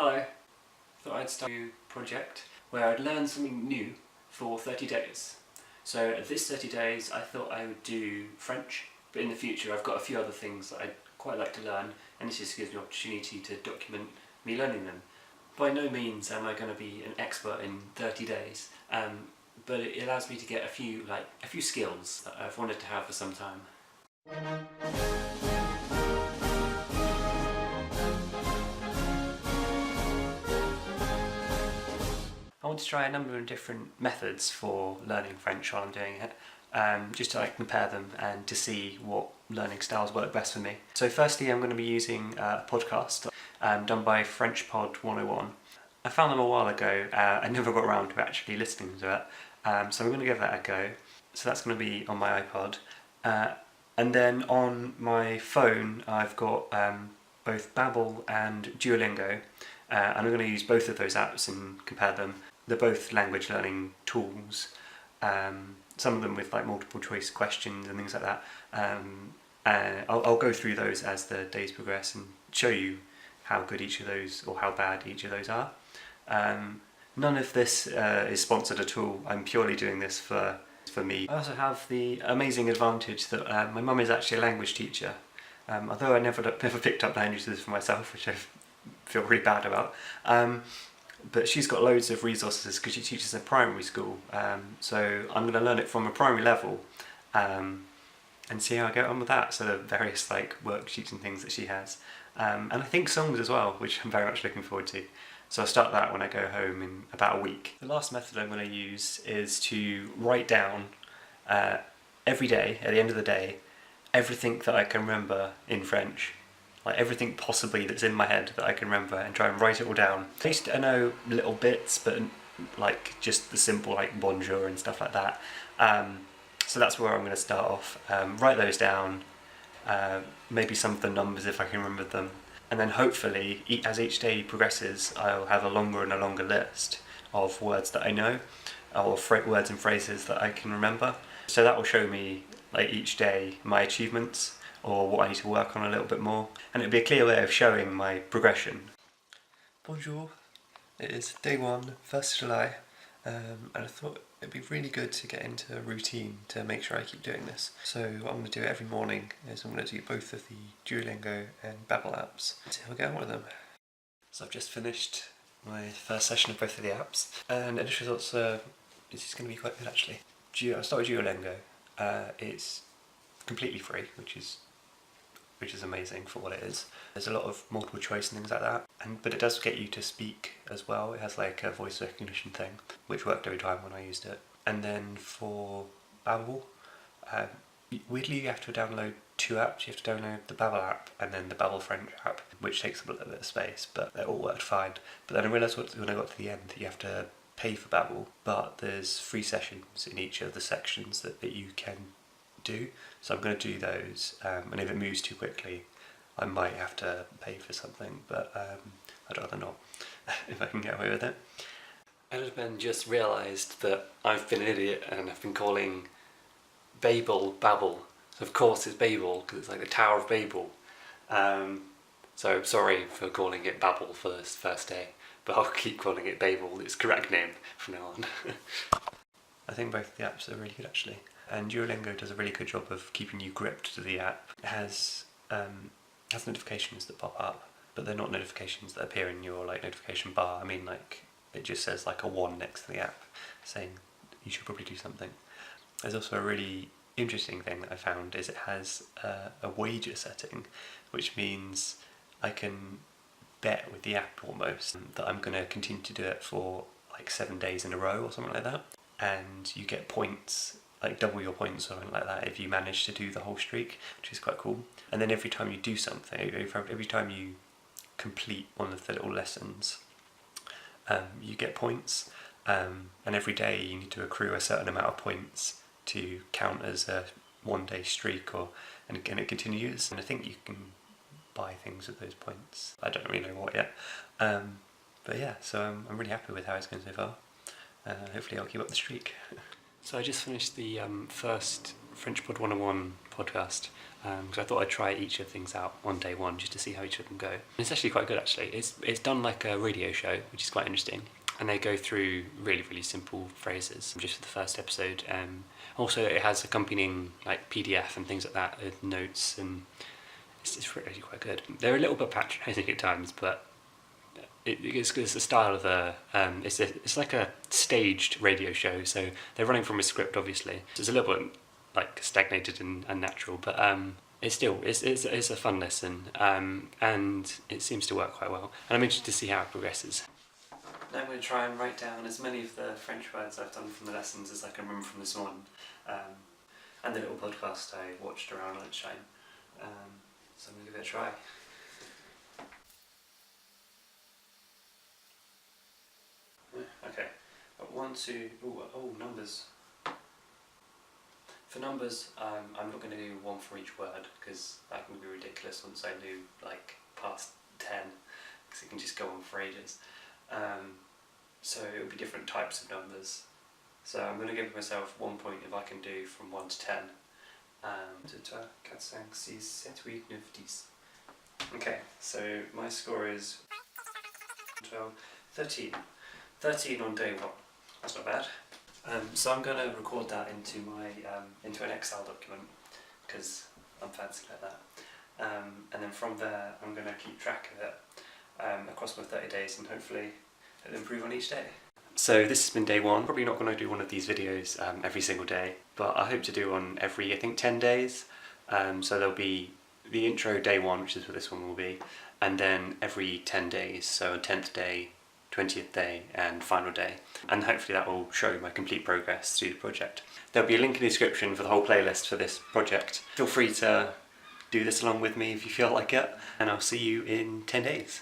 Hello. Thought I'd start a new project where I'd learn something new for 30 days. So this 30 days I thought I would do French, but in the future I've got a few other things that I'd quite like to learn, and this just gives me an opportunity to document me learning them. By no means am I going to be an expert in 30 days, but it allows me to get a few skills that I've wanted to have for some time. I want to try a number of different methods for learning French while I'm doing it, just to compare them and to see what learning styles work best for me. So firstly I'm going to be using a podcast done by French Pod 101. I found them a while ago, I never got around to actually listening to it, so I'm going to give that a go. So that's going to be on my iPod. And then on my phone I've got both Babbel and Duolingo, and I'm going to use both of those apps and compare them. They're both language learning tools, some of them with multiple choice questions and things like that. I'll go through those as the days progress and show you how good each of those or how bad each of those are. None of this is sponsored at all. I'm purely doing this for me. I also have the amazing advantage that my mum is actually a language teacher. Although I never picked up languages for myself, which I feel really bad about. But she's got loads of resources because she teaches in primary school, so I'm going to learn it from a primary level and see how I get on with that. So the various worksheets and things that she has, and I think songs as well, which I'm very much looking forward to. So I'll start that when I go home in about a week. The last method I'm going to use is to write down every day, at the end of the day, everything that I can remember in French. Everything possibly that's in my head that I can remember, and try and write it all down. At least I know little bits, but just the simple bonjour and stuff like that. So that's where I'm going to start off. Write those down, maybe some of the numbers if I can remember them, and then hopefully as each day progresses I'll have a longer and a longer list of words that I know, or words and phrases that I can remember. So that will show me each day my achievements, or what I need to work on a little bit more, and it'll be a clear way of showing my progression. Bonjour, it is day 1, 1st July, and I thought it'd be really good to get into a routine to make sure I keep doing this. So what I'm going to do every morning is I'm going to do both of the Duolingo and Babbel apps, and see how I get on with them. So I've just finished my first session of both of the apps, and initial thoughts are this is going to be quite good actually. I'll start with Duolingo. It's completely free, which is amazing for what it is. There's a lot of multiple choice and things like that, but it does get you to speak as well. It has a voice recognition thing, which worked every time when I used it. And then for Babbel, weirdly you have to download 2 apps. You have to download the Babbel app and then the Babbel French app, which takes up a little bit of space, but they all worked fine. But then I realised when I got to the end that you have to pay for Babbel, but there's free sessions in each of the sections that you can do, so I'm going to do those, and if it moves too quickly I might have to pay for something, but I'd rather not if I can get away with it. Edmund just realised that I've been an idiot and I've been calling Babel Babbel. So of course it's Babel because it's the Tower of Babel, so sorry for calling it Babbel for this first day, but I'll keep calling it Babel, its correct name from now on. I think both the apps are really good actually. And Duolingo does a really good job of keeping you gripped to the app. It has notifications that pop up, but they're not notifications that appear in your notification bar. I mean it just says a 1 next to the app saying you should probably do something. There's also a really interesting thing that I found is it has a wager setting, which means I can bet with the app almost that I'm going to continue to do it for 7 days in a row or something like that, and you get points, double your points or something like that if you manage to do the whole streak, which is quite cool. And then every time you do something, every time you complete one of the little lessons, you get points, and every day you need to accrue a certain amount of points to count as a 1-day streak, and again it continues. And I think you can buy things with those points. I don't really know what yet, but yeah, so I'm really happy with how it's going so far. Hopefully I'll keep up the streak. So I just finished the first French Pod 101 podcast, because I thought I'd try each of the things out on day one just to see how each of them go. And it's actually quite good actually. It's done like a radio show, which is quite interesting. And they go through really, really simple phrases just for the first episode. Also, it has accompanying like PDF and things like that, notes, and it's really quite good. They're a little bit patronising at times, but it's the style of it's like a staged radio show, so they're running from a script obviously. So it's a little bit like stagnated and unnatural, but it's a fun lesson, and it seems to work quite well. And I'm interested to see how it progresses. Now I'm going to try and write down as many of the French words I've done from the lessons as I can remember from this morning, and the little podcast I watched around lunchtime. So I'm going to give it a try. Okay, but 1, 2, numbers. For numbers, I'm not going to do one for each word, because that can be ridiculous once I do like past 10, because it can just go on for ages. So it will be different types of numbers. So I'm going to give myself 1 point if I can do from 1 to 10. 2, 3, 4, 5, 6, 7, 8, 9, 10. Okay, so my score is 12, 13. 13 on day 1. That's not bad. So I'm going to record that into my into an Excel document, because I'm fancy like that. And then from there I'm going to keep track of it across my 30 days, and hopefully it'll improve on each day. So this has been day 1. Probably not going to do one of these videos every single day, but I hope to do one every, I think, 10 days. So there'll be the intro day 1, which is what this one will be, and then every 10 days, so 10th day, 20th day and final day, and hopefully that will show my complete progress through the project. There'll be a link in the description for the whole playlist for this project. Feel free to do this along with me if you feel like it, and I'll see you in 10 days.